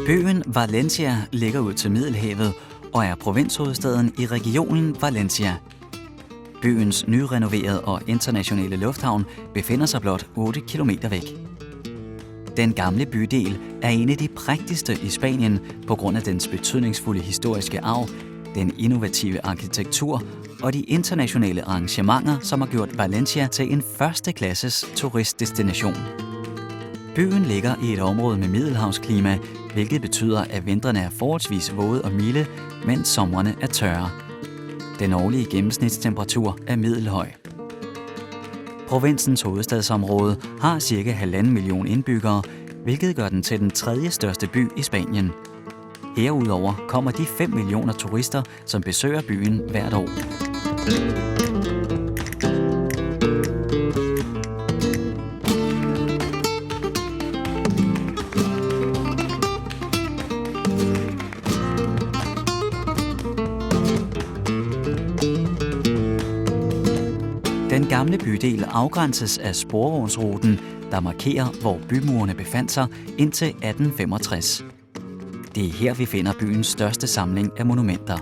Byen Valencia ligger ud til Middelhavet og er provinshovedstaden i regionen Valencia. Byens nyrenoverede og internationale lufthavn befinder sig blot 8 kilometer væk. Den gamle bydel er en af de prægtigste i Spanien på grund af dens betydningsfulde historiske arv, den innovative arkitektur og de internationale arrangementer, som har gjort Valencia til en førsteklasses turistdestination. Byen ligger i et område med middelhavsklima, hvilket betyder, at vintrene er forholdsvis våde og milde, mens somrene er tørre. Den årlige gennemsnitstemperatur er middelhøj. Provinsens hovedstadsområde har ca. 1,5 million indbyggere, hvilket gør den til den tredje største by i Spanien. Herudover kommer de 5 millioner turister, som besøger byen hvert år. Den gamle bydel afgrænses af sporvognsruten, der markerer, hvor bymurene befandt sig indtil 1865. Det er her, vi finder byens største samling af monumenter.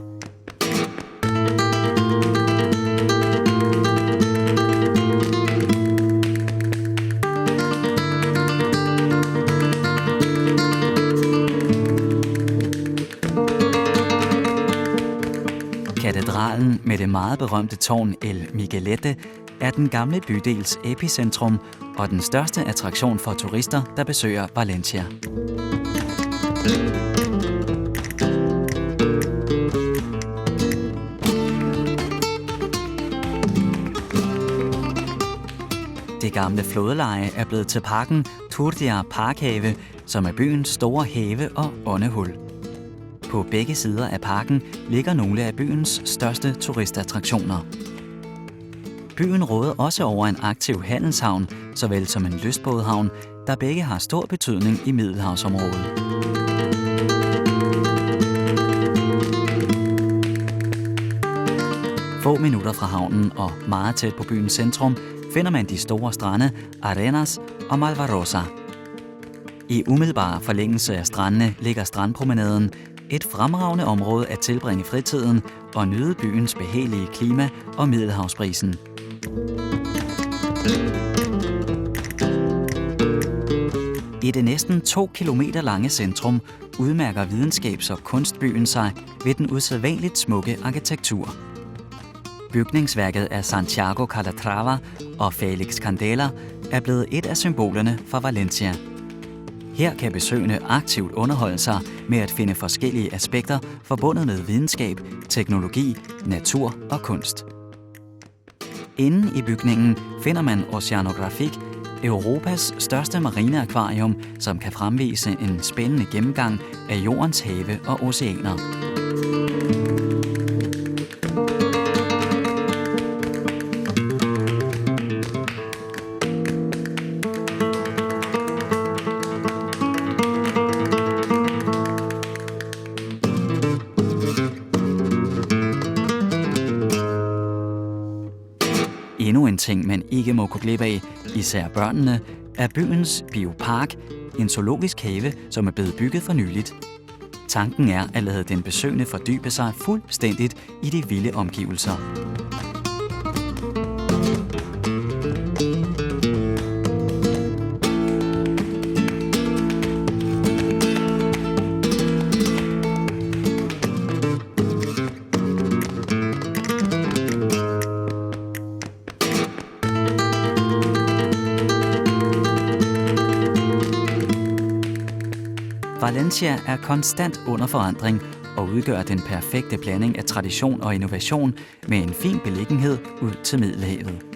Katedralen med det meget berømte tårn El Miguelete er den gamle bydels epicentrum og den største attraktion for turister, der besøger Valencia. Det gamle flådeleje er blevet til parken Turdia Parkhave, som er byens store have- og åndehul. På begge sider af parken ligger nogle af byens største turistattraktioner. Byen råder også over en aktiv handelshavn, såvel som en lystbådehavn, der begge har stor betydning i Middelhavsområdet. Få minutter fra havnen og meget tæt på byens centrum finder man de store strande Arenas og Malvarosa. I umiddelbar forlængelse af strandene ligger strandpromenaden, et fremragende område at tilbringe fritiden og nyde byens behagelige klima og middelhavsbrisen. I det næsten 2 kilometer lange centrum udmærker videnskabs- og kunstbyen sig ved den usædvanligt smukke arkitektur. Bygningsværket af Santiago Calatrava og Felix Candela er blevet et af symbolerne for Valencia. Her kan besøgende aktivt underholde sig med at finde forskellige aspekter forbundet med videnskab, teknologi, natur og kunst. Inde i bygningen finder man Oceanographic, Europas største marineakvarium, som kan fremvise en spændende gennemgang af jordens have og oceaner. Endnu en ting, man ikke må gå glip af, især børnene, er byens biopark, en zoologisk have, som er blevet bygget for nyligt. Tanken er at lade den besøgende fordybe sig fuldstændigt i de vilde omgivelser. Valencia er konstant under forandring og udgør den perfekte blanding af tradition og innovation med en fin beliggenhed ud til Middelhavet.